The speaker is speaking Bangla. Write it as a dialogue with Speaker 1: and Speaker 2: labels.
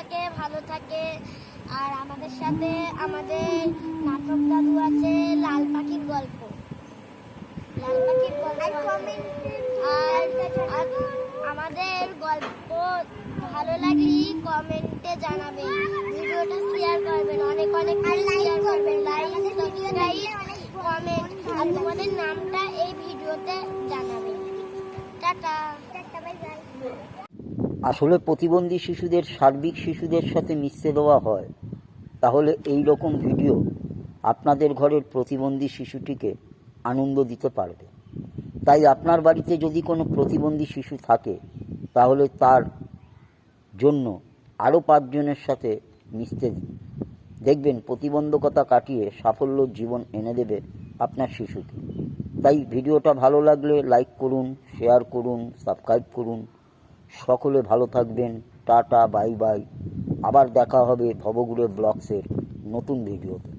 Speaker 1: থাকে, ভালো থাকে। আর আমাদের সাথে আমাদের নাটক দাদু আছে, লাল পাখির গল্প। আর আমাদের গল্প ভালো লাগলে কমেন্টে জানাবেন, ভিডিওটা শেয়ার করবেন, অনেক অনেক শেয়ার করবেন, লাইক, সাবস্ক্রাইব, কমেন্ট, আর তোমাদের নামটা এই ভিডিওতে জানাবেন। Tata, bye bye.
Speaker 2: আসলে প্রতিবন্ধী শিশুদের সার্বিক শিশুদের সাথে মিশতে দেওয়া হয়, তাহলে এই রকম ভিডিও আপনাদের ঘরের প্রতিবন্ধী শিশুটিকে আনন্দ দিতে পারবে। তাই আপনার বাড়িতে যদি কোনো প্রতিবন্ধী শিশু থাকে, তাহলে তার জন্য আরও 5 জনের সাথে মিশতে দিন। দেখবেন প্রতিবন্ধকতা কাটিয়ে সাফল্যর জীবন এনে দেবে আপনার শিশুকে। তাই ভিডিওটা ভালো লাগলে লাইক করুন, শেয়ার করুন, সাবস্ক্রাইব করুন। সকলে ভালো থাকবেন। Tata, bye bye. আবার দেখা হবে ভবঘুরে ব্লগসের নতুন ভিডিওতে।